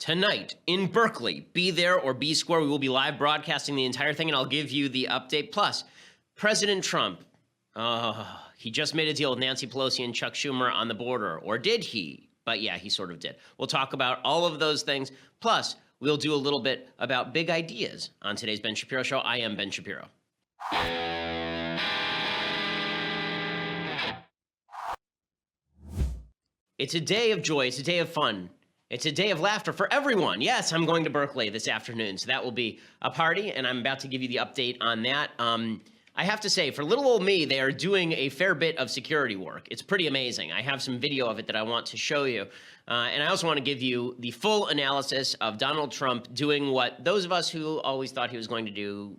tonight in Berkeley. Be there or be square. We will be live broadcasting the entire thing, and I'll give you the update. Plus, President Trump, he just made a deal with Nancy Pelosi and Chuck Schumer on the border. Or did he? But yeah, he sort of did. We'll talk about all of those things. Plus, we'll do a little bit about big ideas on today's Ben Shapiro Show. I am Ben Shapiro. It's a day of joy. It's a day of fun. It's a day of laughter for everyone. Yes, I'm going to Berkeley this afternoon, so that will be a party, and I'm about to give you the update on that. I have to say, for little old me, they are doing a fair bit of security work. It's pretty amazing. I have some video of it that I want to show you. And I also want to give you the full analysis of Donald Trump doing what those of us who always thought he was going to do,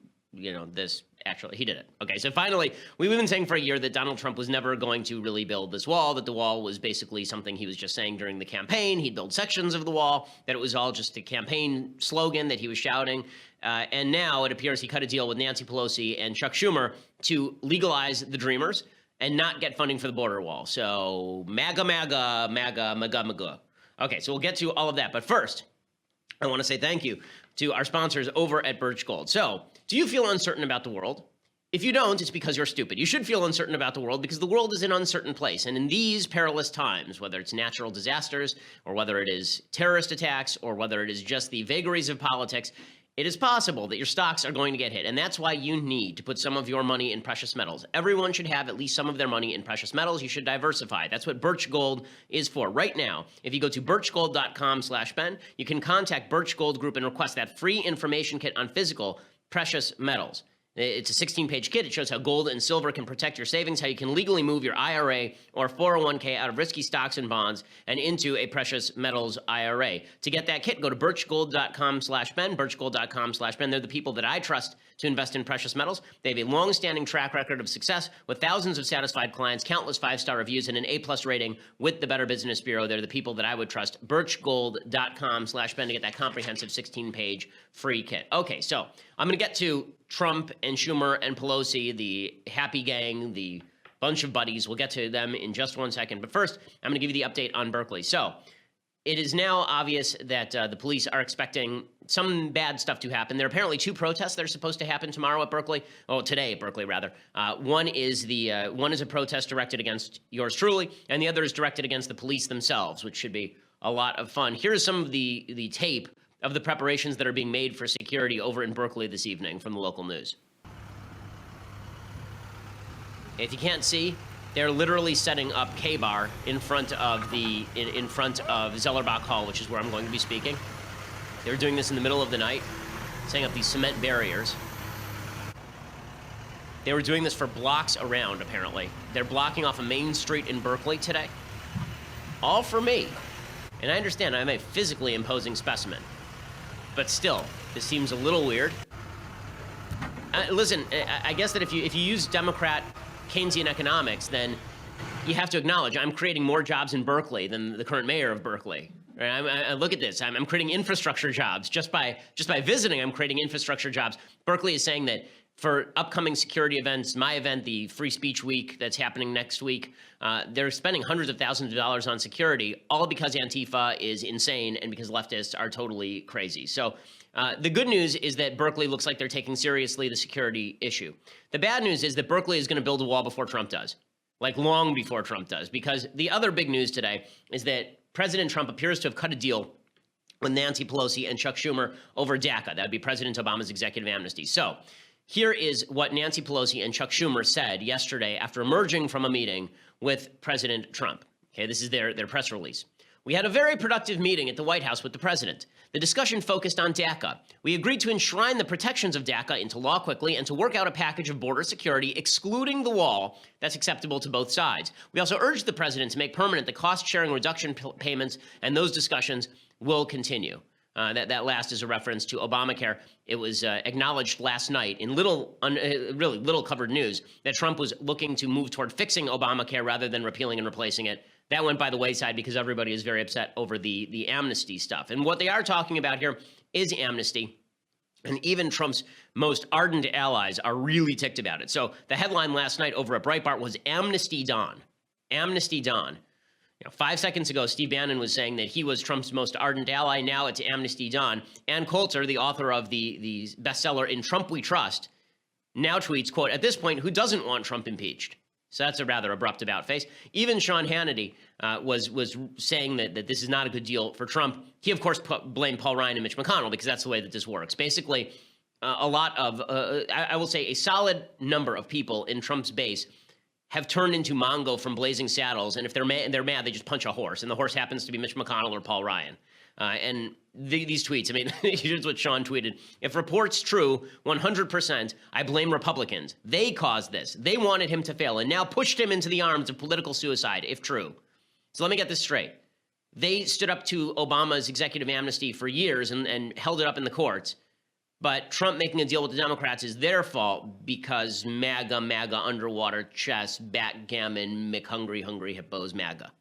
actually, he did it. Okay, so finally, we've been saying for a year that Donald Trump was never going to really build this wall, that the wall was basically something he was just saying during the campaign. He'd build sections of the wall, that it was all just a campaign slogan that he was shouting. And now it appears he cut a deal with Nancy Pelosi and Chuck Schumer to legalize the Dreamers and not get funding for the border wall. So MAGA, MAGA, MAGA, MAGA, MAGA. Okay, so we'll get to all of that. But first, I want to say thank you to our sponsors over at Birch Gold. So, do you feel uncertain about the world? If you don't, it's because you're stupid. You should feel uncertain about the world because the world is an uncertain place. And in these perilous times, whether it's natural disasters or whether it is terrorist attacks or whether it is just the vagaries of politics, it is possible that your stocks are going to get hit. And that's why you need to put some of your money in precious metals. Everyone should have at least some of their money in precious metals. You should diversify. That's what Birch Gold is for. Right now, if you go to birchgold.com/Ben, you can contact Birch Gold Group and request that free information kit on physical precious metals. It's a 16-page kit. It shows how gold and silver can protect your savings, how you can legally move your IRA or 401k out of risky stocks and bonds and into a precious metals IRA. To get that kit, go to birchgold.com/Ben, birchgold.com/Ben. They're the people that I trust to invest in precious metals. They have a long-standing track record of success with thousands of satisfied clients, countless 5-star reviews, and an A+ rating with the Better Business Bureau. They're the people that I would trust. birchgold.com/Ben to get that comprehensive 16-page free kit. Okay, so I'm going to get to Trump and Schumer and Pelosi, the happy gang, the bunch of buddies. We'll get to them in just one second. But first, I'm going to give you the update on Berkeley. So it is now obvious that the police are expecting some bad stuff to happen. There are apparently 2 protests that are supposed to happen tomorrow at Berkeley. Oh, today at Berkeley, rather. One is a protest directed against yours truly, and the other is directed against the police themselves, which should be a lot of fun. Here's some of the tape of the preparations that are being made for security over in Berkeley this evening from the local news. If you can't see, they're literally setting up K-Bar in front of Zellerbach Hall, which is where I'm going to be speaking. They were doing this in the middle of the night, setting up these cement barriers. They were doing this for blocks around, apparently. They're blocking off a main street in Berkeley today. All for me. And I understand I'm a physically imposing specimen. But still, this seems a little weird. Listen, I guess that if you use Democrat Keynesian economics, then you have to acknowledge I'm creating more jobs in Berkeley than the current mayor of Berkeley. Right? I look at this. I'm creating infrastructure jobs. Just by visiting, I'm creating infrastructure jobs. Berkeley is saying that for upcoming security events, my event, the Free Speech Week that's happening next week, they're spending hundreds of thousands of dollars on security, all because Antifa is insane and because leftists are totally crazy. So the good news is that Berkeley looks like they're taking seriously the security issue. The bad news is that Berkeley is going to build a wall before Trump does, like long before Trump does, because the other big news today is that President Trump appears to have cut a deal with Nancy Pelosi and Chuck Schumer over DACA. That would be President Obama's executive amnesty. So here is what Nancy Pelosi and Chuck Schumer said yesterday after emerging from a meeting with President Trump. Okay, this is their press release. We had a very productive meeting at the White House with the president. The discussion focused on DACA. We agreed to enshrine the protections of DACA into law quickly and to work out a package of border security, excluding the wall, that's acceptable to both sides. We also urged the president to make permanent the cost-sharing reduction payments, and those discussions will continue. That last is a reference to Obamacare. It was acknowledged last night in really little covered news that Trump was looking to move toward fixing Obamacare rather than repealing and replacing it. That went by the wayside because everybody is very upset over the amnesty stuff. And what they are talking about here is amnesty. And even Trump's most ardent allies are really ticked about it. So the headline last night over at Breitbart was Amnesty Dawn. Amnesty Dawn. 5 seconds ago, Steve Bannon was saying that he was Trump's most ardent ally. Now it's Amnesty Dawn. Ann Coulter, the author of the bestseller In Trump We Trust, now tweets, quote, "At this point, who doesn't want Trump impeached?" So that's a rather abrupt about-face. Even Sean Hannity was saying that this is not a good deal for Trump. He, of course, blamed Paul Ryan and Mitch McConnell because that's the way that this works. Basically, a lot of, I will say, a solid number of people in Trump's base have turned into Mongo from Blazing Saddles, and if they're mad, they just punch a horse, and the horse happens to be Mitch McConnell or Paul Ryan. And these tweets, I mean, here's what Sean tweeted. "If reports true, 100%, I blame Republicans. They caused this. They wanted him to fail and now pushed him into the arms of political suicide, if true." So let me get this straight. They stood up to Obama's executive amnesty for years and held it up in the courts. But Trump making a deal with the Democrats is their fault because MAGA, underwater chess, backgammon, hungry hippos, MAGA.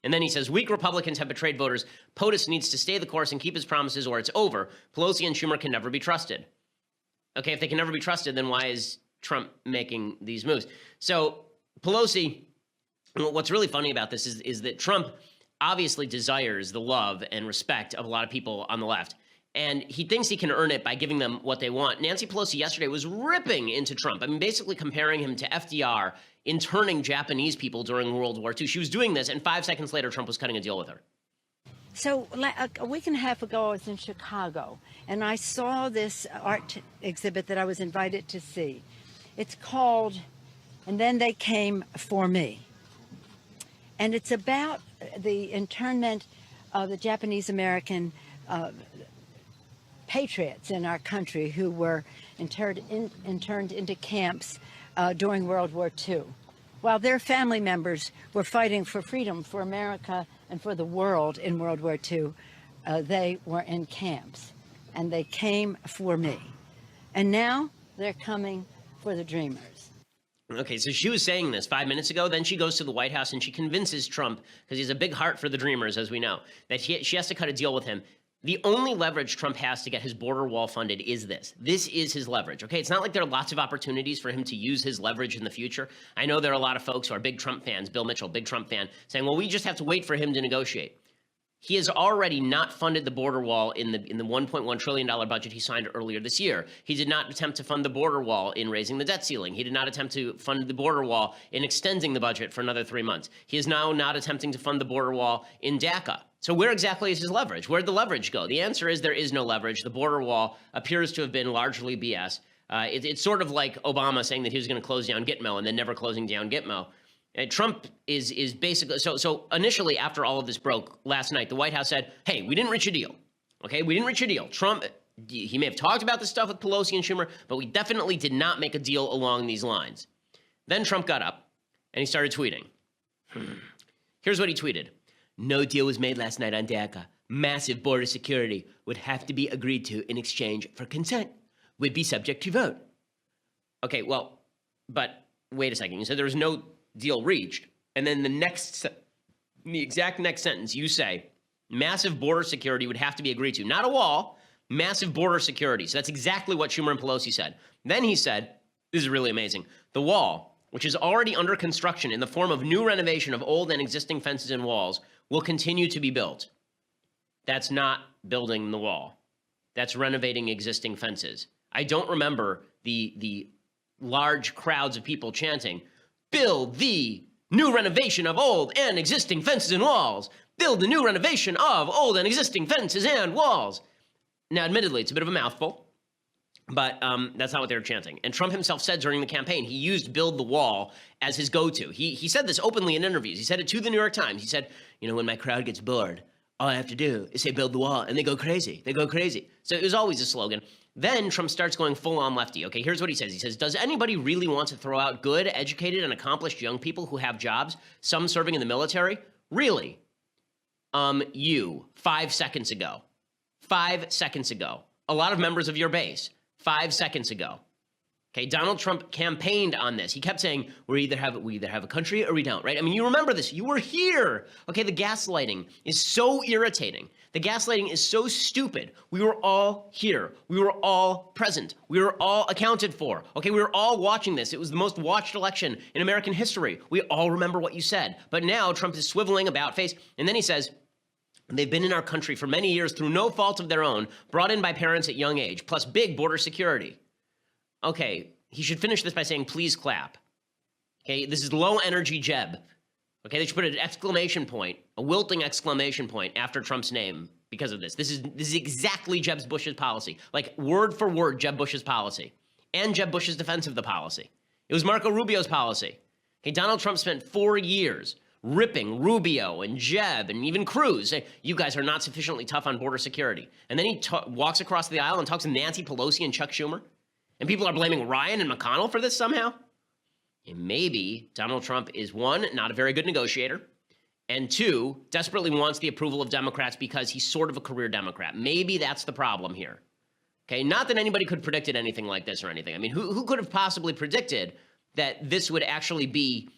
And then he says, "Weak Republicans have betrayed voters. POTUS needs to stay the course and keep his promises or it's over. Pelosi and Schumer can never be trusted." Okay, if they can never be trusted, then why is Trump making these moves? So Pelosi, what's really funny about this is that Trump obviously desires the love and respect of a lot of people on the left. And he thinks he can earn it by giving them what they want. Nancy Pelosi yesterday was ripping into Trump. I mean, basically comparing him to FDR, interning Japanese people during World War II. She was doing this, and 5 seconds later, Trump was cutting a deal with her. So a week and a half ago, I was in Chicago, and I saw this art exhibit that I was invited to see. It's called "And Then They Came for Me." And it's about the internment of the Japanese-American patriots in our country who were interned into camps during World War II. While their family members were fighting for freedom for America and for the world in World War II, they were in camps, and they came for me. And now they're coming for the Dreamers. Okay, so she was saying this 5 minutes ago. Then she goes to the White House and she convinces Trump, because he has a big heart for the Dreamers, as we know, that she has to cut a deal with him. The only leverage Trump has to get his border wall funded is this. This is his leverage, okay? It's not like there are lots of opportunities for him to use his leverage in the future. I know there are a lot of folks who are big Trump fans, Bill Mitchell, big Trump fan, saying, well, we just have to wait for him to negotiate. He has already not funded the border wall in the $1.1 trillion budget he signed earlier this year. He did not attempt to fund the border wall in raising the debt ceiling. He did not attempt to fund the border wall in extending the budget for another 3 months. He is now not attempting to fund the border wall in DACA. So where exactly is his leverage? Where'd the leverage go? The answer is there is no leverage. The border wall appears to have been largely BS. It's sort of like Obama saying that he was going to close down Gitmo and then never closing down Gitmo. Trump is basically, so initially after all of this broke last night, the White House said, hey, we didn't reach a deal. Okay, we didn't reach a deal. Trump, he may have talked about this stuff with Pelosi and Schumer, but we definitely did not make a deal along these lines. Then Trump got up and he started tweeting. Here's what he tweeted. No deal was made last night on DACA. Massive border security would have to be agreed to in exchange for consent. Would be subject to vote. Okay, well, but wait a second. You said there was no deal reached, and then the exact next sentence, you say massive border security would have to be agreed to. Not a wall, massive border security. So that's exactly what Schumer and Pelosi said. Then he said, this is really amazing, the wall, which is already under construction in the form of new renovation of old and existing fences and walls, will continue to be built. That's not building the wall. That's renovating existing fences. I don't remember the large crowds of people chanting, build the new renovation of old and existing fences and walls. Build the new renovation of old and existing fences and walls. Now, admittedly, it's a bit of a mouthful, but that's not what they were chanting. And Trump himself said during the campaign, he used build the wall as his go-to. He said this openly in interviews. He said it to the New York Times. He said, you know, when my crowd gets bored, all I have to do is say build the wall, and they go crazy. They go crazy. So it was always a slogan. Then Trump starts going full-on lefty. Okay, here's what he says. He says, does anybody really want to throw out good, educated, and accomplished young people who have jobs, some serving in the military? Really? 5 seconds ago. 5 seconds ago. A lot of members of your base. 5 seconds ago. Okay, Donald Trump campaigned on this. He kept saying, we either have a country or we don't, right? I mean, you remember this. You were here. Okay, the gaslighting is so irritating. The gaslighting is so stupid. We were all here. We were all present. We were all accounted for. Okay, we were all watching this. It was the most watched election in American history. We all remember what you said. But now Trump is swiveling about face, and then he says, they've been in our country for many years through no fault of their own, brought in by parents at young age, plus big border security. Okay, he should finish this by saying, please clap. Okay, this is low energy Jeb. Okay, they should put an exclamation point, a wilting exclamation point after Trump's name because of this. This is exactly Jeb Bush's policy, like word for word Jeb Bush's policy and Jeb Bush's defense of the policy. It was Marco Rubio's policy. Okay, Donald Trump spent 4 years ripping Rubio and Jeb and even Cruz, saying, you guys are not sufficiently tough on border security. And then he walks across the aisle and talks to Nancy Pelosi and Chuck Schumer. And people are blaming Ryan and McConnell for this somehow. And maybe Donald Trump is, one, not a very good negotiator, and two, desperately wants the approval of Democrats because he's sort of a career Democrat. Maybe that's the problem here. Okay, not that anybody could have predicted anything like this or anything. I mean, who could have possibly predicted that this would actually be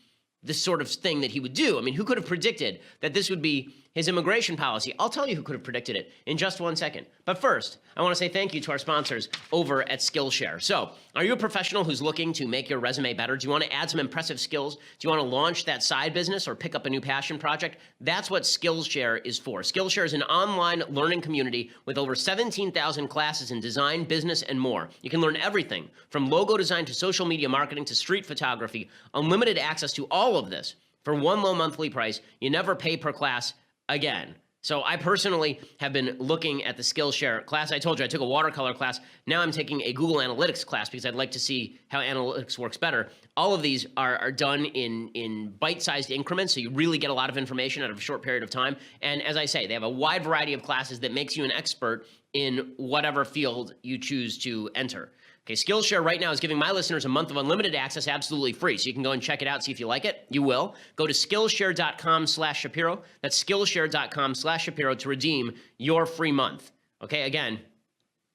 the sort of thing that he would do? I mean, who could have predicted that this would be his immigration policy? I'll tell you who could have predicted it in just 1 second. But first, I want to say thank you to our sponsors over at Skillshare. So, are you a professional who's looking to make your resume better? Do you want to add some impressive skills? Do you want to launch that side business or pick up a new passion project? That's what Skillshare is for. Skillshare is an online learning community with over 17,000 classes in design, business, and more. You can learn everything from logo design to social media marketing to street photography. Unlimited access to all of this for one low monthly price. You never pay per class again. So I personally have been looking at the Skillshare class. I told you I took a watercolor class. Now I'm taking a Google Analytics class because I'd like to see how analytics works better. All of these are done in bite-sized increments, so you really get a lot of information out of a short period of time. And as I say, they have a wide variety of classes that makes you an expert in whatever field you choose to enter. Okay, Skillshare right now is giving my listeners a month of unlimited access absolutely free. So you can go and check it out, see if you like it. You will. Go to Skillshare.com/Shapiro. That's Skillshare.com/Shapiro to redeem your free month. Okay, again,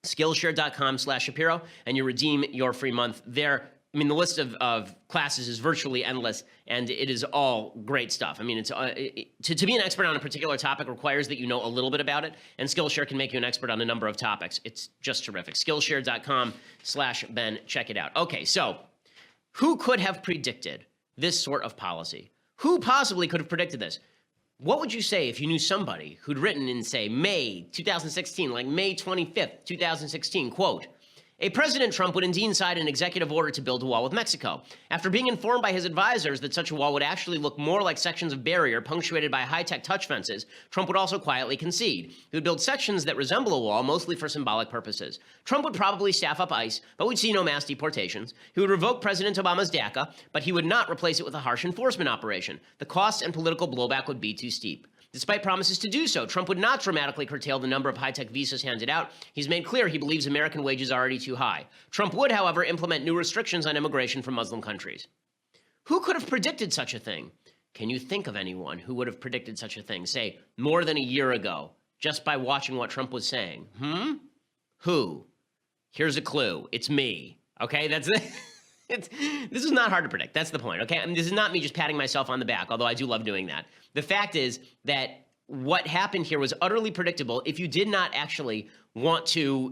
Skillshare.com/Shapiro, and you redeem your free month there. I mean, the list of classes is virtually endless, and it is all great stuff. I mean, it's to be an expert on a particular topic requires that you know a little bit about it, and Skillshare can make you an expert on a number of topics. It's just terrific. Skillshare.com/Ben. Check it out. Okay, so who could have predicted this sort of policy? Who possibly could have predicted this? What would you say if you knew somebody who'd written in, say, May 2016, like May 25th, 2016, quote, a President Trump would indeed sign an executive order to build a wall with Mexico. After being informed by his advisors that such a wall would actually look more like sections of barrier punctuated by high-tech touch fences, Trump would also quietly concede. He would build sections that resemble a wall, mostly for symbolic purposes. Trump would probably staff up ICE, but we'd see no mass deportations. He would revoke President Obama's DACA, but he would not replace it with a harsh enforcement operation. The costs and political blowback would be too steep. Despite promises to do so, Trump would not dramatically curtail the number of high-tech visas handed out. He's made clear he believes American wages are already too high. Trump would, however, implement new restrictions on immigration from Muslim countries. Who could have predicted such a thing? Can you think of anyone who would have predicted such a thing, say, more than a year ago, just by watching what Trump was saying? Who? Here's a clue. It's me. Okay, that's it. This is not hard to predict. That's the point, okay? I mean, this is not me just patting myself on the back, although I do love doing that. The fact is that what happened here was utterly predictable if you did not actually want to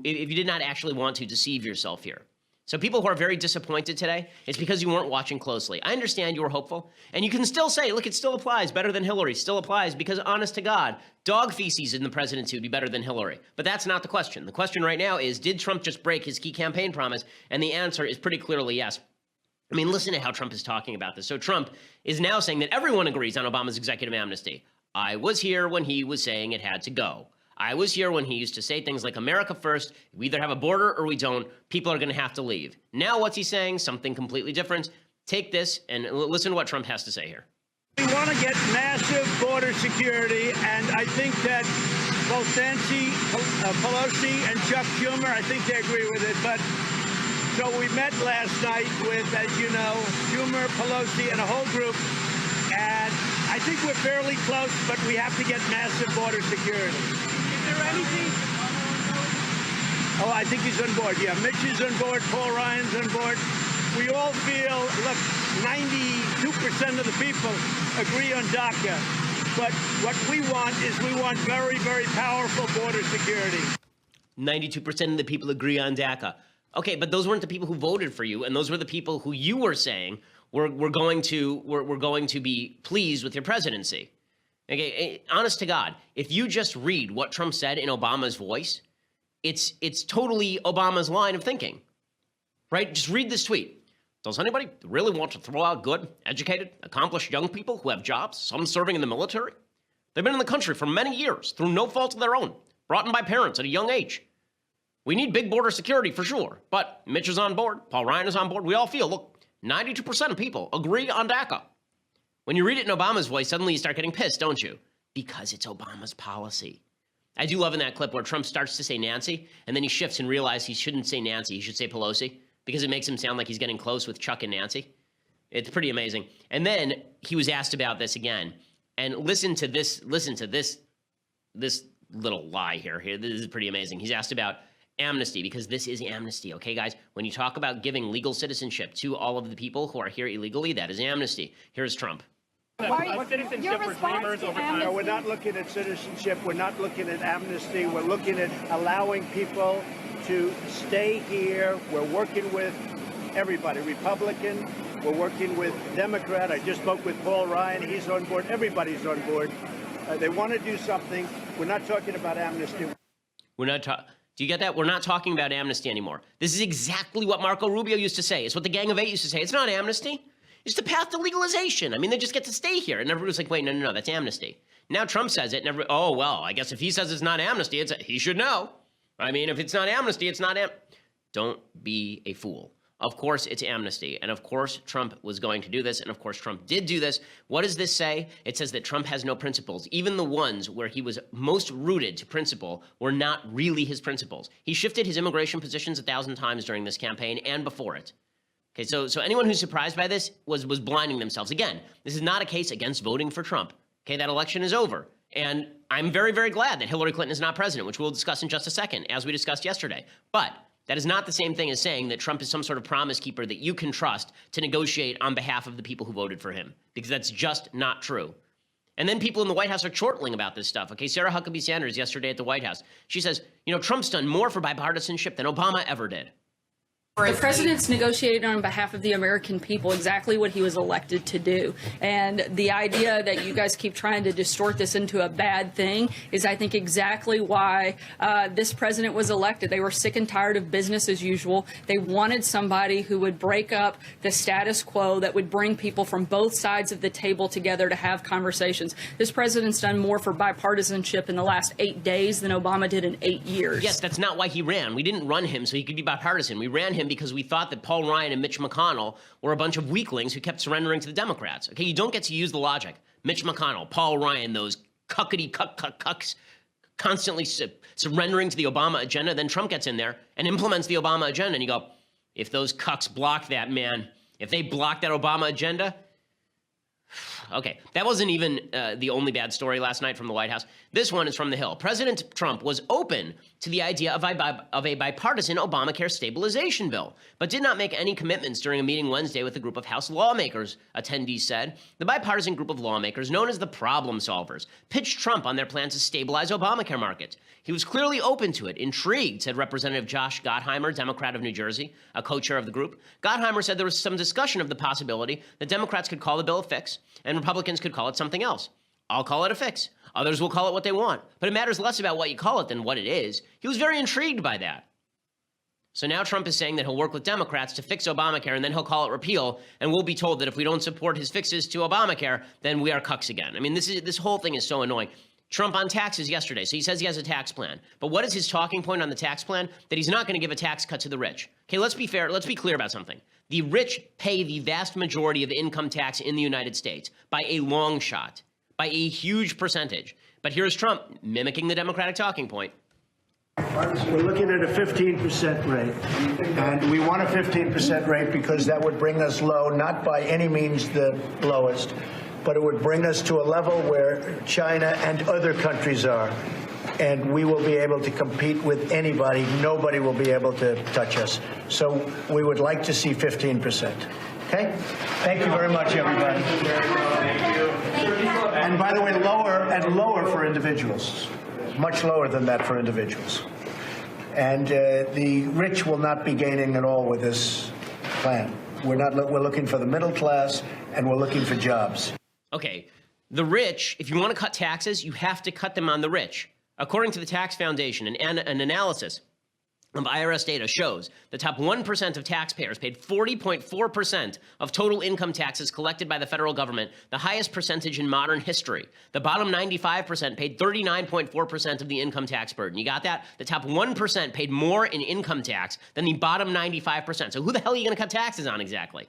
deceive yourself here. So people who are very disappointed today, it's because you weren't watching closely. I understand you were hopeful, and you can still say, look, it still applies, better than Hillary, still applies, because honest to God, dog feces in the presidency would be better than Hillary. But that's not the question. The question right now is, did Trump just break his key campaign promise? And the answer is pretty clearly yes. I mean, listen to how Trump is talking about this. So Trump is now saying that everyone agrees on Obama's executive amnesty. I was here when he was saying it had to go. I was here when he used to say things like America first, we either have a border or we don't, people are going to have to leave. Now what's he saying? Something completely different. Take this and listen to what Trump has to say here. We want to get massive border security, and I think that both Nancy Pelosi and Chuck Schumer, I think they agree with it. But so we met last night with, as you know, Schumer, Pelosi, and a whole group, and I think we're fairly close, but we have to get massive border security. Is there anything? Oh, I think he's on board. Yeah, Mitch is on board. Paul Ryan's on board. we all feel, look, 92% of the people agree on DACA. But what we want is we want very, very powerful border security. 92% of the people agree on DACA. Okay, but those weren't the people who voted for you, and those were the people who you were saying were going to be pleased with your presidency. Okay, honest to God, if you just read what Trump said in Obama's voice, it's totally Obama's line of thinking, right? Just read this tweet. Does anybody really want to throw out good, educated, accomplished young people who have jobs, some serving in the military? They've been in the country for many years through no fault of their own, brought in by parents at a young age. We need big border security for sure, but Mitch is on board, Paul Ryan is on board. We all feel, look, 92% of people agree on DACA. When you read it in Obama's voice, suddenly you start getting pissed, don't you? Because it's Obama's policy. I do love in that clip where Trump starts to say Nancy, and then he shifts and realizes he shouldn't say Nancy, he should say Pelosi, because it makes him sound like he's getting close with Chuck and Nancy. It's pretty amazing. And then he was asked about this again. And listen to this little lie here. This is pretty amazing. He's asked about amnesty, because this is amnesty, okay, guys? When you talk about giving legal citizenship to all of the people who are here illegally, that is amnesty. Here's Trump. What citizenship for dreamers over time? No, we're not looking at citizenship. We're not looking at amnesty. We're looking at allowing people to stay here. We're working with everybody, Republican. We're working with Democrat. I just spoke with Paul Ryan. He's on board. Everybody's on board. They want to do something. We're not talking about amnesty. We're not talking. Do you get that? We're not talking about amnesty anymore. This is exactly what Marco Rubio used to say. It's what the Gang of Eight used to say. It's not amnesty. It's the path to legalization. I mean, they just get to stay here. And everybody's like, wait, no, that's amnesty. Now Trump says it, and oh, well, I guess if he says it's not amnesty, he should know. I mean, if it's not amnesty, it's not Don't be a fool. Of course, it's amnesty. And of course, Trump was going to do this. And of course, Trump did do this. What does this say? It says that Trump has no principles. Even the ones where he was most rooted to principle were not really his principles. He shifted his immigration positions 1,000 times during this campaign and before it. Okay, so anyone who's surprised by this was blinding themselves. Again, this is not a case against voting for Trump. Okay, that election is over. And I'm very, very glad that Hillary Clinton is not president, which we'll discuss in just a second, as we discussed yesterday. But that is not the same thing as saying that Trump is some sort of promise keeper that you can trust to negotiate on behalf of the people who voted for him, because that's just not true. And then people in the White House are chortling about this stuff. Okay, Sarah Huckabee Sanders yesterday at the White House, she says, you know, Trump's done more for bipartisanship than Obama ever did. The president's negotiating on behalf of the American people exactly what he was elected to do. And the idea that you guys keep trying to distort this into a bad thing is, I think, exactly why this president was elected. They were sick and tired of business as usual. They wanted somebody who would break up the status quo, that would bring people from both sides of the table together to have conversations. This president's done more for bipartisanship in the last 8 days than Obama did in 8 years. Yes, that's not why he ran. We didn't run him so he could be bipartisan. We ran him because we thought that Paul Ryan and Mitch McConnell were a bunch of weaklings who kept surrendering to the Democrats. Okay, you don't get to use the logic. Mitch McConnell, Paul Ryan, those cucks constantly surrendering to the Obama agenda. Then Trump gets in there and implements the Obama agenda. And you go, if those cucks block that, man, if they block that Obama agenda. Okay, that wasn't even the only bad story last night from the White House. This one is from the Hill. President Trump was open to the idea of a bipartisan Obamacare stabilization bill, but did not make any commitments during a meeting Wednesday with a group of House lawmakers, attendees said. The bipartisan group of lawmakers, known as the Problem Solvers, pitched Trump on their plan to stabilize Obamacare markets. He was clearly open to it, intrigued, said Representative Josh Gottheimer, Democrat of New Jersey, a co-chair of the group. Gottheimer said there was some discussion of the possibility that Democrats could call the bill a fix, and Republicans could call it something else. I'll call it a fix. Others will call it what they want. But it matters less about what you call it than what it is. He was very intrigued by that. So now Trump is saying that he'll work with Democrats to fix Obamacare, and then he'll call it repeal, and we'll be told that if we don't support his fixes to Obamacare, then we are cucks again. I mean, this whole thing is so annoying. Trump on taxes yesterday. So he says he has a tax plan. But what is his talking point on the tax plan? That he's not going to give a tax cut to the rich. Okay, let's be fair. Let's be clear about something. The rich pay the vast majority of income tax in the United States by a long shot, by a huge percentage. But here's Trump mimicking the Democratic talking point. We're looking at a 15% rate, and we want a 15% rate because that would bring us low, not by any means the lowest, but it would bring us to a level where China and other countries are. and we will be able to compete with anybody. Nobody will be able to touch us. So we would like to see 15%. Okay? Thank you very much, everybody. And by the way, lower for individuals. Much lower than that for individuals. And the rich will not be gaining at all with this plan. We're looking for the middle class, and we're looking for jobs. Okay, the rich, if you want to cut taxes, you have to cut them on the rich. According to the Tax Foundation, an analysis of IRS data shows the top 1% of taxpayers paid 40.4% of total income taxes collected by the federal government, the highest percentage in modern history. The bottom 95% paid 39.4% of the income tax burden. You got that? The top 1% paid more in income tax than the bottom 95%. So who the hell are you going to cut taxes on exactly?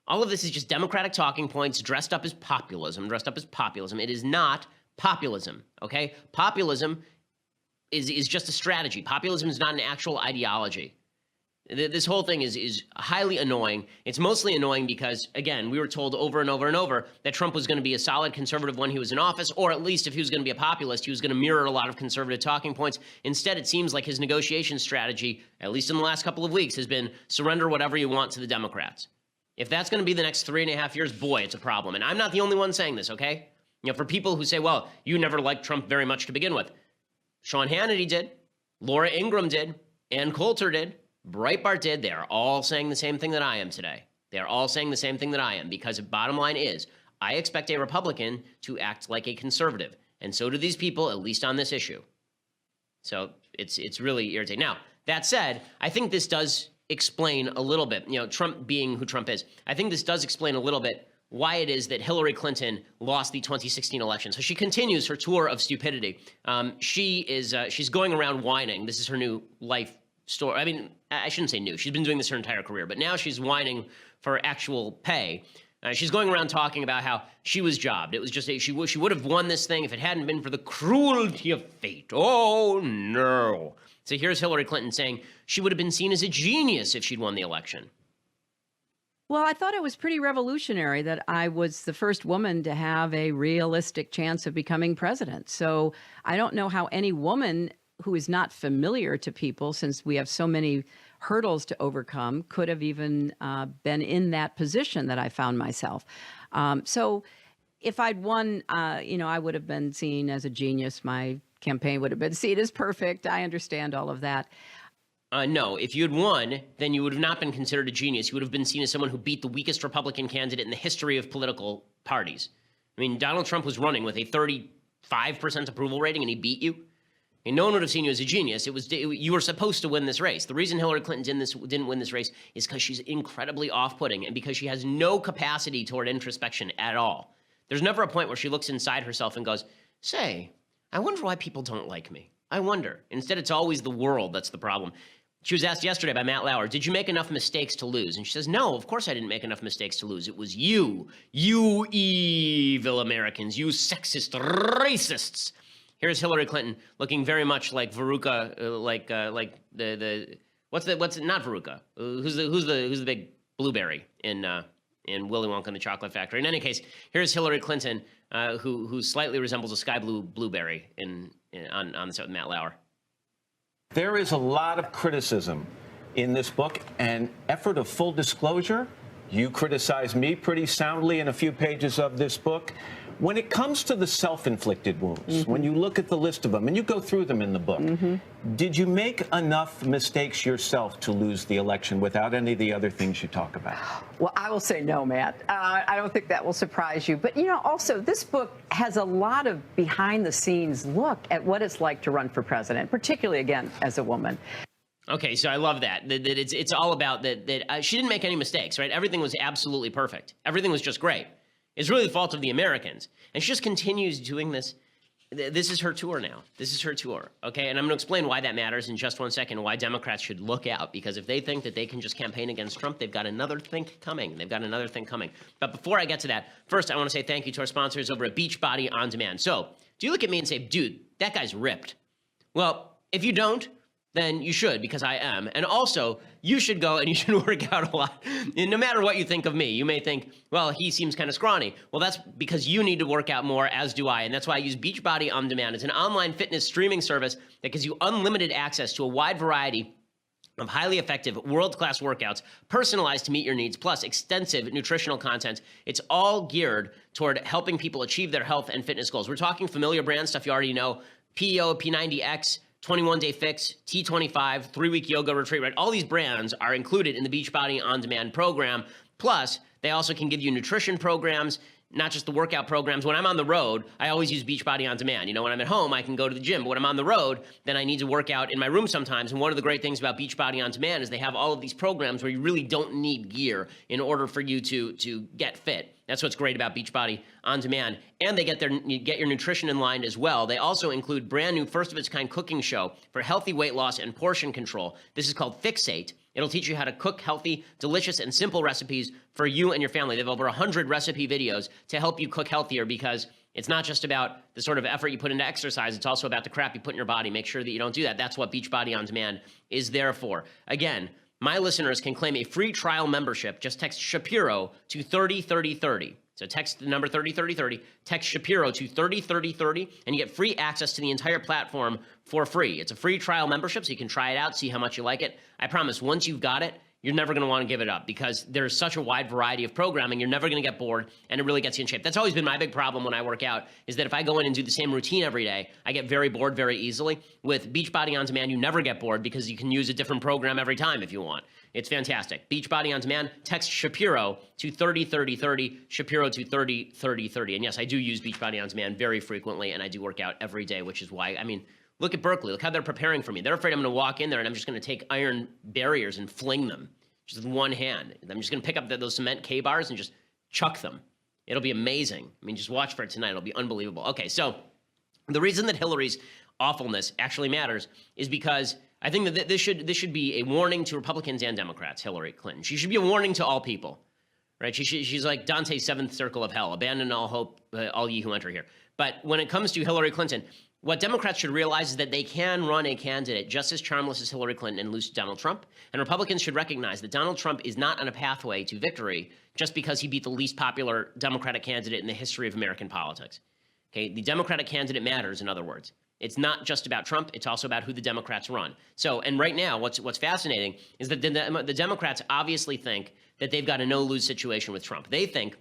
All of this is just Democratic talking points dressed up as populism, It is not populism, okay? Populism is just a strategy. Populism is not an actual ideology. This whole thing is highly annoying. It's mostly annoying because, again, we were told over and over and over that Trump was going to be a solid conservative when he was in office, or at least if he was going to be a populist, he was going to mirror a lot of conservative talking points. Instead, it seems like his negotiation strategy, at least in the last couple of weeks, has been surrender whatever you want to the Democrats. If that's going to be the next 3.5 years, boy, it's a problem. And I'm not the only one saying this, okay? You know, for people who say, well, you never liked Trump very much to begin with. Sean Hannity did, Laura Ingraham did, Ann Coulter did, Breitbart did. They are all saying the same thing that I am today. They are all saying the same thing that I am, because the bottom line is, I expect a Republican to act like a conservative, and so do these people, at least on this issue. So it's really irritating. Now, that said, I think this does explain a little bit, you know, Trump being who Trump is, I think this does explain a little bit why it is that Hillary Clinton lost the 2016 election. So she continues her tour of stupidity. She's going around whining. This is her new life story. I mean, I shouldn't say new. She's been doing this her entire career, but now she's whining for actual pay. She's going around talking about how she was jobbed. It was just she would have won this thing if it hadn't been for the cruelty of fate. Oh, no. So here's Hillary Clinton saying she would have been seen as a genius if she'd won the election. Well, I thought it was pretty revolutionary that I was the first woman to have a realistic chance of becoming president. So I don't know how any woman who is not familiar to people, since we have so many hurdles to overcome, could have even been in that position that I found myself. So if I'd won, I would have been seen as a genius. My campaign would have been seen as perfect. I understand all of that. No, if you had won, then you would have not been considered a genius. You would have been seen as someone who beat the weakest Republican candidate in the history of political parties. I mean, Donald Trump was running with a 35% approval rating, and he beat you. And no one would have seen you as a genius. You were supposed to win this race. The reason Hillary Clinton didn't win this race is because she's incredibly off-putting and because she has no capacity toward introspection at all. There's never a point where she looks inside herself and goes, say, I wonder why people don't like me. I wonder. Instead, it's always the world that's the problem. She was asked yesterday by Matt Lauer, did you make enough mistakes to lose? And she says, no, of course I didn't make enough mistakes to lose. It was you evil Americans, you sexist racists. Here's Hillary Clinton looking very much like Veruca, what's not Veruca? Who's the big blueberry in Willy Wonka and the Chocolate Factory? In any case, here's Hillary Clinton, who slightly resembles a sky blue blueberry on the set with Matt Lauer. There is a lot of criticism in this book, and effort of full disclosure. You criticize me pretty soundly in a few pages of this book. When it comes to the self-inflicted wounds, when you look at the list of them, and you go through them in the book, did you make enough mistakes yourself to lose the election without any of the other things you talk about? Well, I will say no, Matt. I don't think that will surprise you. But, also, this book has a lot of behind-the-scenes look at what it's like to run for president, particularly, again, as a woman. Okay, so I love that it's all about that she didn't make any mistakes, right? Everything was absolutely perfect. Everything was just great. It's really the fault of the Americans. And she just continues doing this. This is her tour now. This is her tour, okay? And I'm going to explain why that matters in just one second, why Democrats should look out, because if they think that they can just campaign against Trump, they've got another thing coming. But before I get to that, first I want to say thank you to our sponsors over at Beachbody On Demand. So, do you look at me and say, dude, that guy's ripped? Well, if you don't, then you should, because I am. And also, you should go and you should work out a lot. And no matter what you think of me, you may think, well, he seems kind of scrawny. Well, that's because you need to work out more, as do I. And that's why I use Beachbody On Demand. It's an online fitness streaming service that gives you unlimited access to a wide variety of highly effective, world-class workouts, personalized to meet your needs, plus extensive nutritional content. It's all geared toward helping people achieve their health and fitness goals. We're talking familiar brand stuff you already know, PEO, P90X, 21-Day Fix, T25, 3-week yoga retreat, right? All these brands are included in the Beachbody On Demand program. Plus, they also can give you nutrition programs, not just the workout programs. When I'm on the road, I always use Beachbody On Demand. You know, when I'm at home, I can go to the gym. But when I'm on the road, then I need to work out in my room sometimes. And one of the great things about Beachbody On Demand is they have all of these programs where you really don't need gear in order for you to get fit. That's what's great about Beachbody On Demand. And they get your nutrition in line as well. They also include brand new first-of-its-kind cooking show for healthy weight loss and portion control. This is called Fixate. It'll teach you how to cook healthy, delicious, and simple recipes for you and your family. They have over 100 recipe videos to help you cook healthier, because it's not just about the sort of effort you put into exercise. It's also about the crap you put in your body. Make sure that you don't do that. That's what Beachbody On Demand is there for. Again, my listeners can claim a free trial membership. Just text Shapiro to 303030. So text the number 303030, text Shapiro to 303030, and you get free access to the entire platform for free. It's a free trial membership, so you can try it out, see how much you like it. I promise, once you've got it, you're never going to want to give it up, because there's such a wide variety of programming. You're never going to get bored, and it really gets you in shape. That's always been my big problem when I work out, is that if I go in and do the same routine every day, I get very bored very easily. With Beachbody On Demand, you never get bored, because you can use a different program every time if you want. It's fantastic. Beachbody On Demand, text Shapiro to 303030, Shapiro to 303030. And yes, I do use Beachbody On Demand very frequently, and I do work out every day, which is why, I mean, look at Berkeley. Look how they're preparing for me. They're afraid I'm going to walk in there and I'm just going to take iron barriers and fling them just with one hand. I'm just going to pick up those cement K-bars and just chuck them. It'll be amazing. I mean, just watch for it tonight. It'll be unbelievable. Okay, so the reason that Hillary's awfulness actually matters is because I think that this should be a warning to Republicans and Democrats, Hillary Clinton. She should be a warning to all people, right? She's like Dante's seventh circle of hell. Abandon all hope, all ye who enter here. But when it comes to Hillary Clinton, what Democrats should realize is that they can run a candidate just as charmless as Hillary Clinton and lose to Donald Trump. And Republicans should recognize that Donald Trump is not on a pathway to victory just because he beat the least popular Democratic candidate in the history of American politics. Okay, the Democratic candidate matters, in other words. It's not just about Trump. It's also about who the Democrats run. So, and right now, what's fascinating is that the Democrats obviously think that they've got a no-lose situation with Trump. They think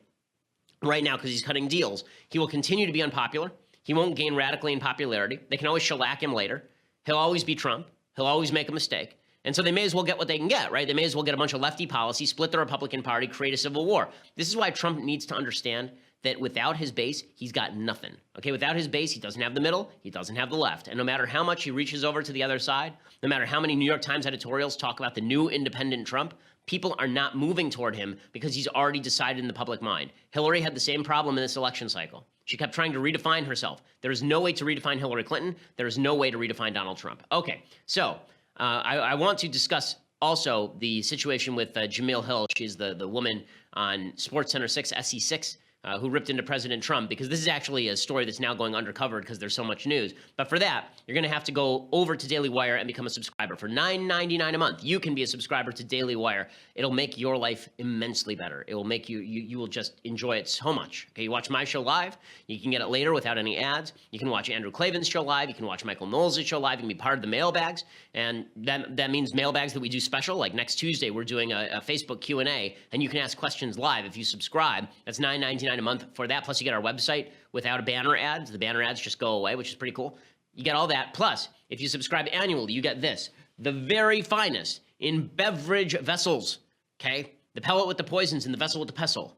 right now, because he's cutting deals, he will continue to be unpopular. He won't gain radically in popularity. They can always shellac him later. He'll always be Trump. He'll always make a mistake. And so they may as well get what they can get, right? They may as well get a bunch of lefty policy, split the Republican Party, create a civil war. This is why Trump needs to understand that without his base, he's got nothing. Okay, without his base, he doesn't have the middle, he doesn't have the left. And no matter how much he reaches over to the other side, no matter how many New York Times editorials talk about the new independent Trump, people are not moving toward him because he's already decided in the public mind. Hillary had the same problem in this election cycle. She kept trying to redefine herself. There is no way to redefine Hillary Clinton. There is no way to redefine Donald Trump. Okay, so I want to discuss also the situation with Jemele Hill. She's the woman on SportsCenter 6, SC6, who ripped into President Trump, because this is actually a story that's now going undercovered because there's so much news. But for that, you're going to have to go over to Daily Wire and become a subscriber. For $9.99 a month, you can be a subscriber to Daily Wire. It'll make your life immensely better. It will make you will just enjoy it so much. Okay, you watch my show live. You can get it later without any ads. You can watch Andrew Klavan's show live. You can watch Michael Knowles' show live. You can be part of the mailbags. And that means mailbags that we do special. Like next Tuesday, we're doing a Facebook Q&A, and you can ask questions live if you subscribe. That's $9.99 a month for that. Plus, you get our website without a banner ads. The banner ads just go away, which is pretty cool. You get all that. Plus, if you subscribe annually, you get this, the very finest in beverage vessels, okay? The pellet with the poisons and the vessel with the pestle.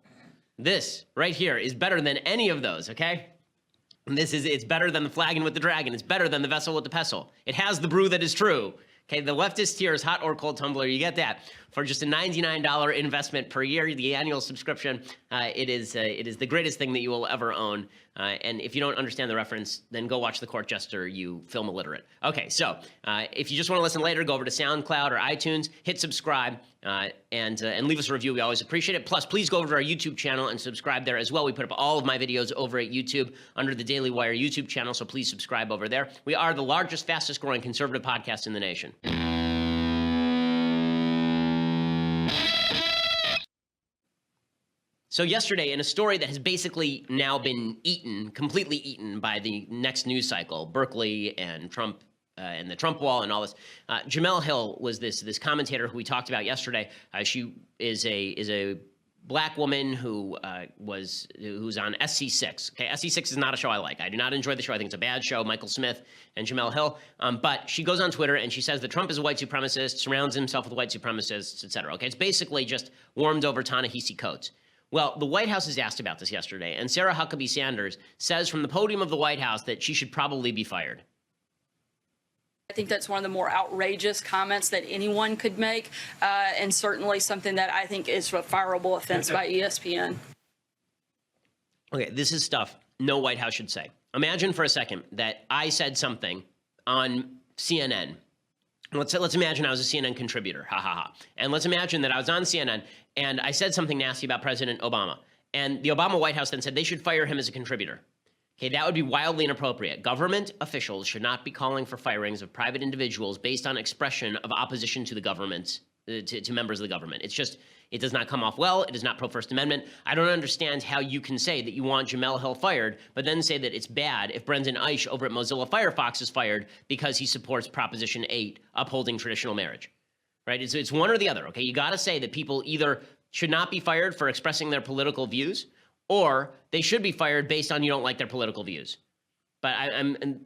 This right here is better than any of those, okay? And it's better than the flagon with the dragon. It's better than the vessel with the pestle. It has the brew that is true. Okay, the leftist tears, hot or cold tumbler, you get that for just a $99 investment per year, the annual subscription. It is the greatest thing that you will ever own. And if you don't understand the reference, then go watch The Court Jester, you film illiterate. Okay, so if you just want to listen later, go over to SoundCloud or iTunes, hit subscribe, and leave us a review. We always appreciate it. Plus, please go over to our YouTube channel and subscribe there as well. We put up all of my videos over at YouTube under the Daily Wire YouTube channel, so please subscribe over there. We are the largest, fastest growing conservative podcast in the nation. So yesterday, in a story that has basically now been completely eaten by the next news cycle, Berkeley and Trump and the Trump wall and all this, Jemele Hill was this commentator who we talked about yesterday. She is a black woman who's on SC6. Okay, SC6 is not a show I like. I do not enjoy the show. I think it's a bad show. Michael Smith and Jemele Hill. But she goes on Twitter and she says that Trump is a white supremacist, surrounds himself with white supremacists, et cetera. Okay, it's basically just warmed over Ta-Nehisi Coates. Well, the White House is asked about this yesterday, and Sarah Huckabee Sanders says from the podium of the White House that she should probably be fired. I think that's one of the more outrageous comments that anyone could make, and certainly something that I think is a fireable offense by ESPN. Okay, this is stuff no White House should say. Imagine for a second that I said something on CNN. Let's imagine I was a CNN contributor, And let's imagine that I was on CNN and I said something nasty about President Obama. And the Obama White House then said they should fire him as a contributor. Okay, that would be wildly inappropriate. Government officials should not be calling for firings of private individuals based on expression of opposition to the government, to members of the government. It does not come off well. It is not pro-First Amendment. I don't understand how you can say that you want Jemele Hill fired, but then say that it's bad if Brendan Eich over at Mozilla Firefox is fired because he supports Proposition 8, upholding traditional marriage, right? It's one or the other, okay? You got to say that people either should not be fired for expressing their political views, or they should be fired based on you don't like their political views. But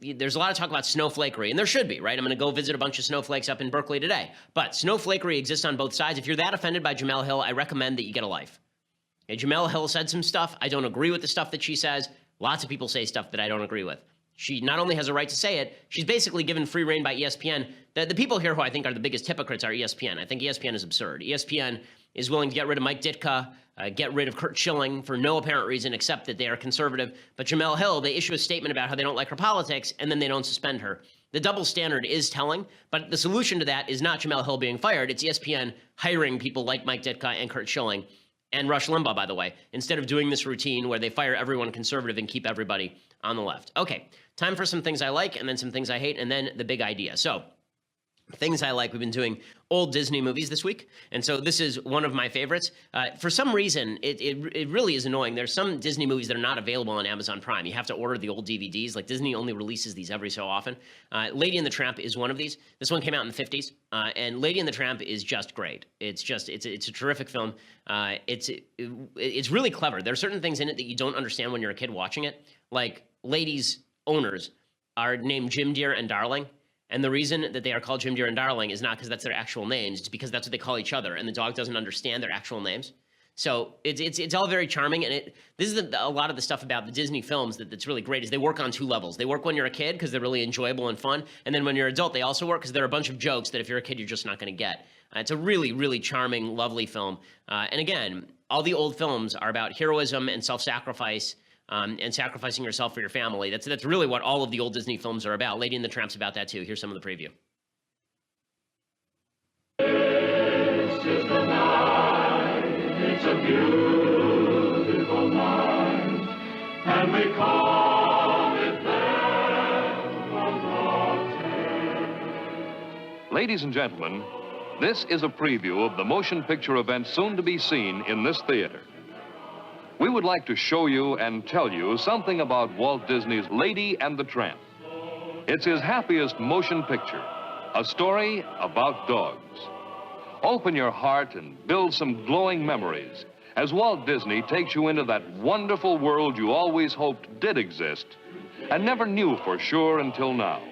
there's a lot of talk about snowflakery, and there should be, right? I'm going to go visit a bunch of snowflakes up in Berkeley today. But snowflakery exists on both sides. If you're that offended by Jemele Hill, I recommend that you get a life. Okay, Jemele Hill said some stuff. I don't agree with the stuff that she says. Lots of people say stuff that I don't agree with. She not only has a right to say it, she's basically given free rein by ESPN. The people here who I think are the biggest hypocrites are ESPN. I think ESPN is absurd. ESPN is willing to get rid of Mike Ditka, get rid of Kurt Schilling for no apparent reason except that they are conservative. But Jemele Hill, they issue a statement about how they don't like her politics, and then they don't suspend her. The double standard is telling, but the solution to that is not Jemele Hill being fired. It's ESPN hiring people like Mike Ditka and Kurt Schilling and Rush Limbaugh, by the way, instead of doing this routine where they fire everyone conservative and keep everybody on the left. Okay, time for some things I like and then some things I hate, and then the big idea. So, things I like, we've been doing old Disney movies this week, and so this is one of my favorites. For some reason, it really is annoying. There's some Disney movies that are not available on Amazon Prime. You have to order the old DVDs. Like, Disney only releases these every so often. Lady and the Tramp is one of these. This one came out in the 50s, and Lady and the Tramp is just great. It's a terrific film. It's really clever. There are certain things in it that you don't understand when you're a kid watching it. Like, Lady's owners are named Jim Dear and Darling. And the reason that they are called Jim Dear and Darling is not because that's their actual names. It's because that's what they call each other, and the dog doesn't understand their actual names. So it's all very charming, and this is a lot of the stuff about the Disney films that's really great is they work on two levels. They work when you're a kid because they're really enjoyable and fun, and then when you're an adult, they also work because there are a bunch of jokes that if you're a kid, you're just not going to get. It's a really, really charming, lovely film. And again, all the old films are about heroism and self-sacrifice. And sacrificing yourself for your family. That's really what all of the old Disney films are about. Lady and the Tramp's about that too. Here's some of the preview. This is the night, it's a beautiful night, and we call it Bellemonte. Ladies and gentlemen, this is a preview of the motion picture event soon to be seen in this theater. We would like to show you and tell you something about Walt Disney's Lady and the Tramp. It's his happiest motion picture, a story about dogs. Open your heart and build some glowing memories as Walt Disney takes you into that wonderful world you always hoped did exist and never knew for sure until now,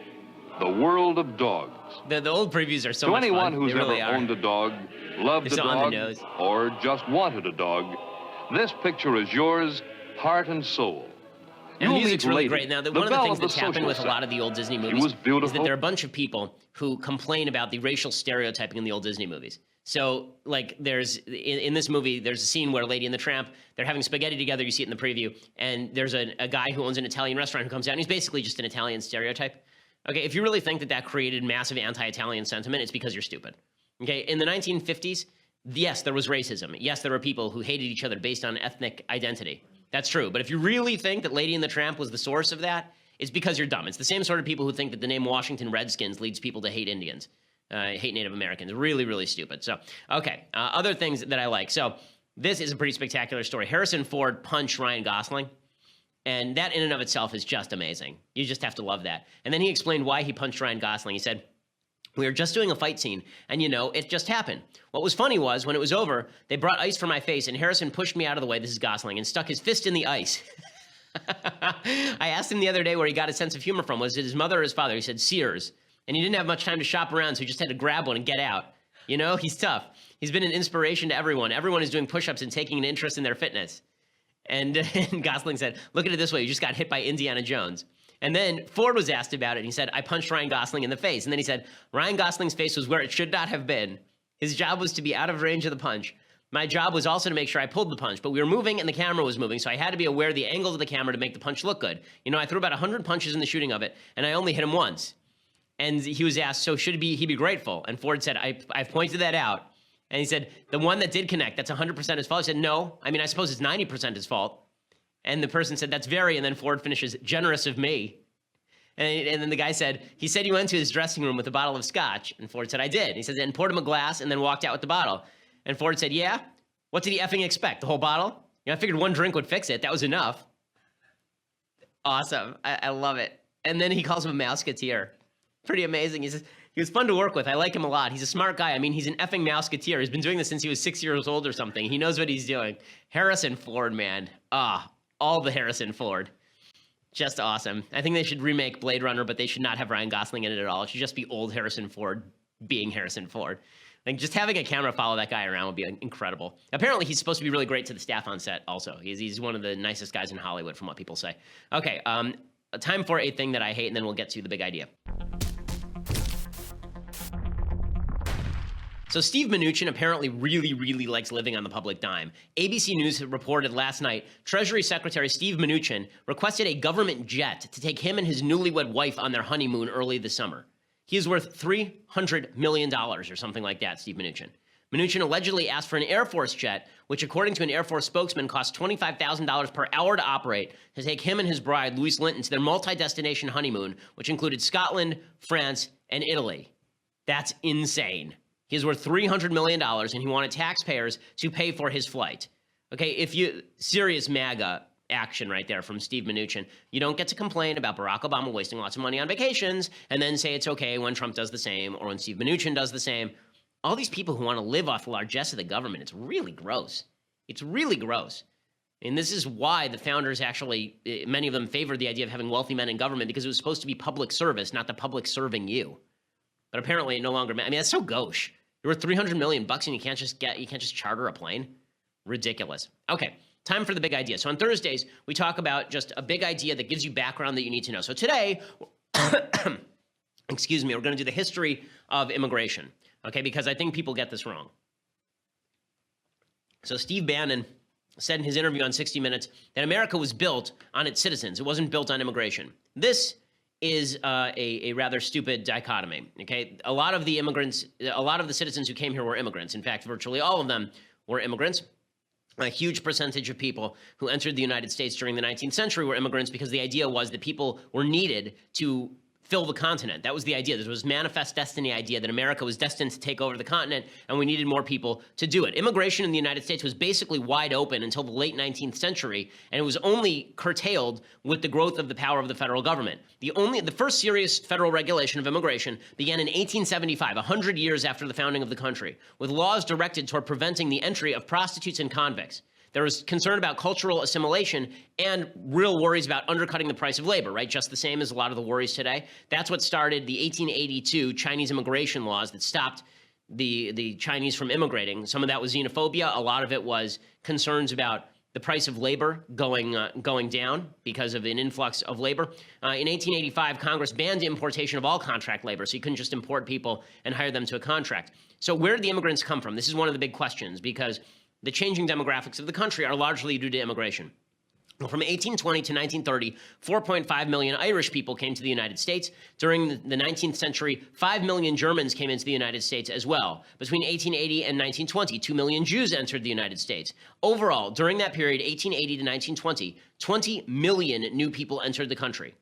the world of dogs. The old previews are so much fun. To anyone who's ever owned a dog, loved a dog, or just wanted a dog, this picture is yours, heart and soul. And the music's really great. Now, one of the things that's happened with a lot of the old Disney movies is that there are a bunch of people who complain about the racial stereotyping in the old Disney movies. So, like, there's in this movie, there's a scene where Lady and the Tramp, they're having spaghetti together. You see it in the preview. And there's a guy who owns an Italian restaurant who comes out, and he's basically just an Italian stereotype. Okay, if you really think that created massive anti-Italian sentiment, it's because you're stupid. Okay, in the 1950s, yes, there was racism. Yes, there were people who hated each other based on ethnic identity. That's true. But if you really think that Lady and the Tramp was the source of that, it's because you're dumb. It's the same sort of people who think that the name Washington Redskins leads people to hate Indians. Hate Native Americans. Really, really stupid. So, okay. Other things that I like. So, this is a pretty spectacular story. Harrison Ford punched Ryan Gosling, and that in and of itself is just amazing. You just have to love that. And then he explained why he punched Ryan Gosling. He said, "We were just doing a fight scene, and it just happened. What was funny was, when it was over, they brought ice for my face, and Harrison pushed me out of the way," this is Gosling, "and stuck his fist in the ice." I asked him the other day where he got his sense of humor from. Was it his mother or his father? He said Sears. And he didn't have much time to shop around, so he just had to grab one and get out. He's tough. He's been an inspiration to everyone. Everyone is doing push-ups and taking an interest in their fitness. And Gosling said, "Look at it this way. You just got hit by Indiana Jones." And then Ford was asked about it, and he said, "I punched Ryan Gosling in the face." And then he said, "Ryan Gosling's face was where it should not have been. His job was to be out of range of the punch. My job was also to make sure I pulled the punch, but we were moving and the camera was moving, so I had to be aware of the angles of the camera to make the punch look good. I threw about 100 punches in the shooting of it, and I only hit him once." And he was asked, "So should he be grateful?" And Ford said, I've pointed that out. And he said, "The one that did connect, that's 100% his fault." He said, "No, I suppose it's 90% his fault." And the person said, "That's very," and then Ford finishes, "generous of me." And then the guy said, "He said you went to his dressing room with a bottle of scotch." And Ford said, "I did." He said, "And poured him a glass and then walked out with the bottle." And Ford said, "Yeah? What did he effing expect? The whole bottle? I figured one drink would fix it. That was enough." Awesome. I love it. And then he calls him a mouseketeer. Pretty amazing. He says, "He was fun to work with. I like him a lot. He's a smart guy. He's an effing mouseketeer. He's been doing this since he was 6 years old or something. He knows what he's doing." Harrison Ford, man. All the Harrison Ford. Just awesome. I think they should remake Blade Runner, but they should not have Ryan Gosling in it at all. It should just be old Harrison Ford being Harrison Ford. Just having a camera follow that guy around would be incredible. Apparently, he's supposed to be really great to the staff on set also. He's one of the nicest guys in Hollywood, from what people say. Okay, time for a thing that I hate, and then we'll get to the big idea. So Steve Mnuchin apparently really, really likes living on the public dime. ABC News reported last night, Treasury Secretary Steve Mnuchin requested a government jet to take him and his newlywed wife on their honeymoon early this summer. He is worth $300 million or something like that, Steve Mnuchin. Mnuchin allegedly asked for an Air Force jet, which according to an Air Force spokesman cost $25,000 per hour to operate, to take him and his bride, Louise Linton, to their multi-destination honeymoon, which included Scotland, France, and Italy. That's insane. He is worth $300 million, and he wanted taxpayers to pay for his flight. Okay, serious MAGA action right there from Steve Mnuchin. You don't get to complain about Barack Obama wasting lots of money on vacations and then say it's okay when Trump does the same or when Steve Mnuchin does the same. All these people who want to live off the largesse of the government, it's really gross. It's really gross. And this is why the founders actually, many of them favored the idea of having wealthy men in government, because it was supposed to be public service, not the public serving you. But apparently it no longer, that's so gauche. You're worth $300 million and you can't just charter a plane? Ridiculous. Okay, time for the big idea. So on Thursdays, we talk about just a big idea that gives you background that you need to know. So today, excuse me, we're going to do the history of immigration, okay, because I think people get this wrong. So Steve Bannon said in his interview on 60 Minutes that America was built on its citizens. It wasn't built on immigration. This is a rather stupid dichotomy, okay? A lot of the citizens who came here were immigrants. In fact, virtually all of them were immigrants. A huge percentage of people who entered the United States during the 19th century were immigrants because the idea was that people were needed to fill the continent. That was the idea. This was manifest destiny idea that America was destined to take over the continent and we needed more people to do it. Immigration in the United States was basically wide open until the late 19th century, and it was only curtailed with the growth of the power of the federal government. The first serious federal regulation of immigration began in 1875, 100 years after the founding of the country, with laws directed toward preventing the entry of prostitutes and convicts. There was concern about cultural assimilation and real worries about undercutting the price of labor, right? Just the same as a lot of the worries today. That's what started the 1882 Chinese immigration laws that stopped the Chinese from immigrating. Some of that was xenophobia. A lot of it was concerns about the price of labor going down because of an influx of labor. In 1885, Congress banned importation of all contract labor, so you couldn't just import people and hire them to a contract. So where did the immigrants come from? This is one of the big questions, because the changing demographics of the country are largely due to immigration. Well, from 1820 to 1930, 4.5 million Irish people came to the United States. During the 19th century, 5 million Germans came into the United States as well. Between 1880 and 1920, 2 million Jews entered the United States. Overall, during that period, 1880 to 1920, 20 million new people entered the country.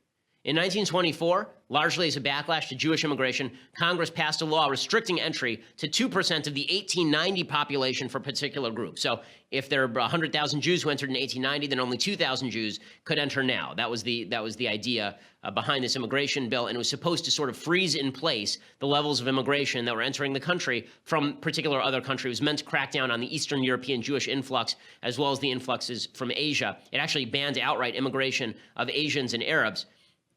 In 1924, largely as a backlash to Jewish immigration, Congress passed a law restricting entry to 2% of the 1890 population for particular groups. So if there were 100,000 Jews who entered in 1890, then only 2,000 Jews could enter now. That was the idea behind this immigration bill, and it was supposed to sort of freeze in place the levels of immigration that were entering the country from particular other countries. It was meant to crack down on the Eastern European Jewish influx, as well as the influxes from Asia. It actually banned outright immigration of Asians and Arabs.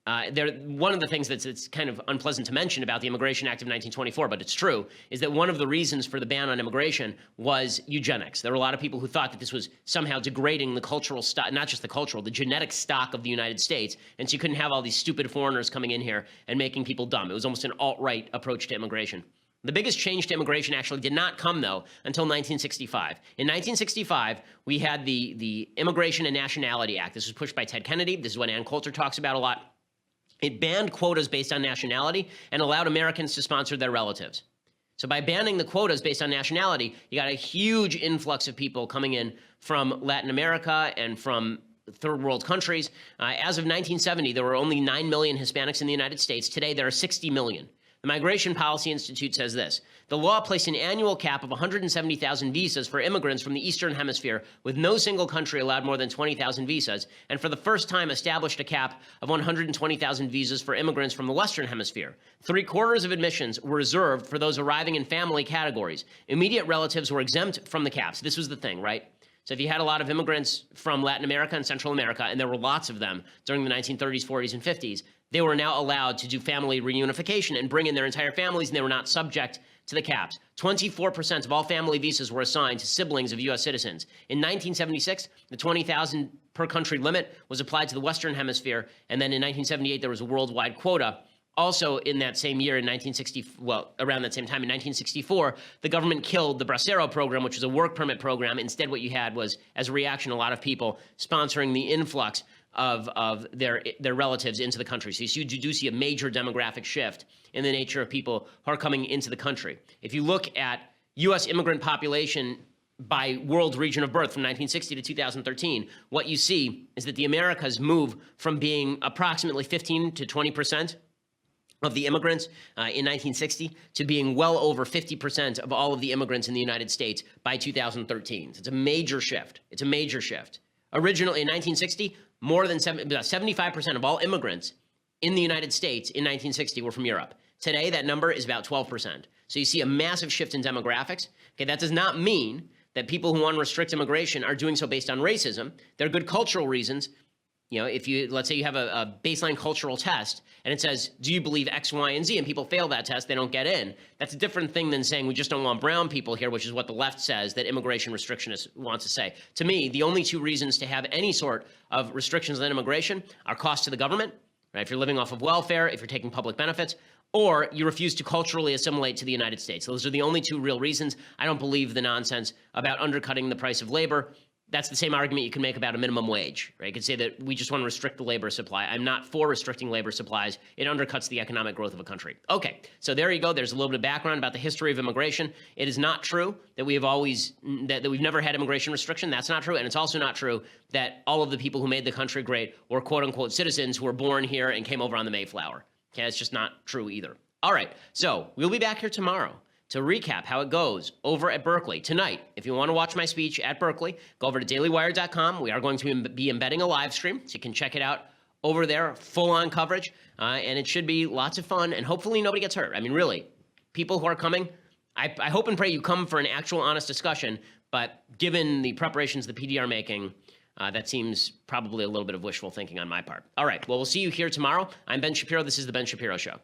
One of the things that's kind of unpleasant to mention about the Immigration Act of 1924, but it's true, is that one of the reasons for the ban on immigration was eugenics. There were a lot of people who thought that this was somehow degrading the cultural stock, not just the cultural, the genetic stock of the United States, and so you couldn't have all these stupid foreigners coming in here and making people dumb. It was almost an alt-right approach to immigration. The biggest change to immigration actually did not come, though, until 1965. In 1965, we had the Immigration and Nationality Act. This was pushed by Ted Kennedy. This is what Ann Coulter talks about a lot. It banned quotas based on nationality and allowed Americans to sponsor their relatives. So by banning the quotas based on nationality, you got a huge influx of people coming in from Latin America and from third world countries. As of 1970, there were only 9 million Hispanics in the United States. Today, there are 60 million. The Migration Policy Institute says this: the law placed an annual cap of 170,000 visas for immigrants from the Eastern Hemisphere, with no single country allowed more than 20,000 visas, and for the first time established a cap of 120,000 visas for immigrants from the Western Hemisphere. 3/4 of admissions were reserved for those arriving in family categories. Immediate relatives were exempt from the caps. This was the thing, right? So if you had a lot of immigrants from Latin America and Central America, and there were lots of them during the 1930s, 40s, and 50s, they were now allowed to do family reunification and bring in their entire families, and they were not subject to the caps. 24% of all family visas were assigned to siblings of U.S. citizens. In 1976, the 20,000 per country limit was applied to the Western Hemisphere, and then in 1978, there was a worldwide quota. Also, in that same year, around that same time, in 1964, the government killed the Bracero program, which was a work permit program. Instead, what you had was, as a reaction, a lot of people sponsoring the influx of their relatives into the country. So you do see a major demographic shift in the nature of people who are coming into the country. If you look at U.S. immigrant population by world region of birth from 1960 to 2013, what you see is that the Americas move from being approximately 15 to 20% of the immigrants in 1960 to being well over 50% of all of the immigrants in the United States by 2013. So it's a major shift. It's a major shift. Originally, in 1960, more than 75% of all immigrants in the United States in 1960 were from Europe. Today, that number is about 12%. So you see a massive shift in demographics. Okay, that does not mean that people who want to restrict immigration are doing so based on racism. There are good cultural reasons. You know, if let's say you have a baseline cultural test and it says, do you believe X, Y, and Z, and people fail that test, they don't get in. That's a different thing than saying we just don't want brown people here, which is what the left says that immigration restrictionists want to say. To me, the only two reasons to have any sort of restrictions on immigration are cost to the government, right? If you're living off of welfare, if you're taking public benefits, or you refuse to culturally assimilate to the United States. Those are the only two real reasons. I don't believe the nonsense about undercutting the price of labor. That's the same argument you can make about a minimum wage, right? You could say that we just want to restrict the labor supply. I'm not for restricting labor supplies. It undercuts the economic growth of a country. Okay, so there you go. There's a little bit of background about the history of immigration. It is not true that we've never had immigration restriction. That's not true. And it's also not true that all of the people who made the country great were quote unquote citizens who were born here and came over on the Mayflower. Okay, it's just not true either. All right, so we'll be back here tomorrow to recap how it goes over at Berkeley. Tonight, if you want to watch my speech at Berkeley, go over to dailywire.com. We are going to be embedding a live stream, so you can check it out over there, full-on coverage, and it should be lots of fun, and hopefully nobody gets hurt. I mean, really, people who are coming, I hope and pray you come for an actual honest discussion, but given the preparations the PD are making, that seems probably a little bit of wishful thinking on my part. All right, well, we'll see you here tomorrow. I'm Ben Shapiro. This is The Ben Shapiro Show.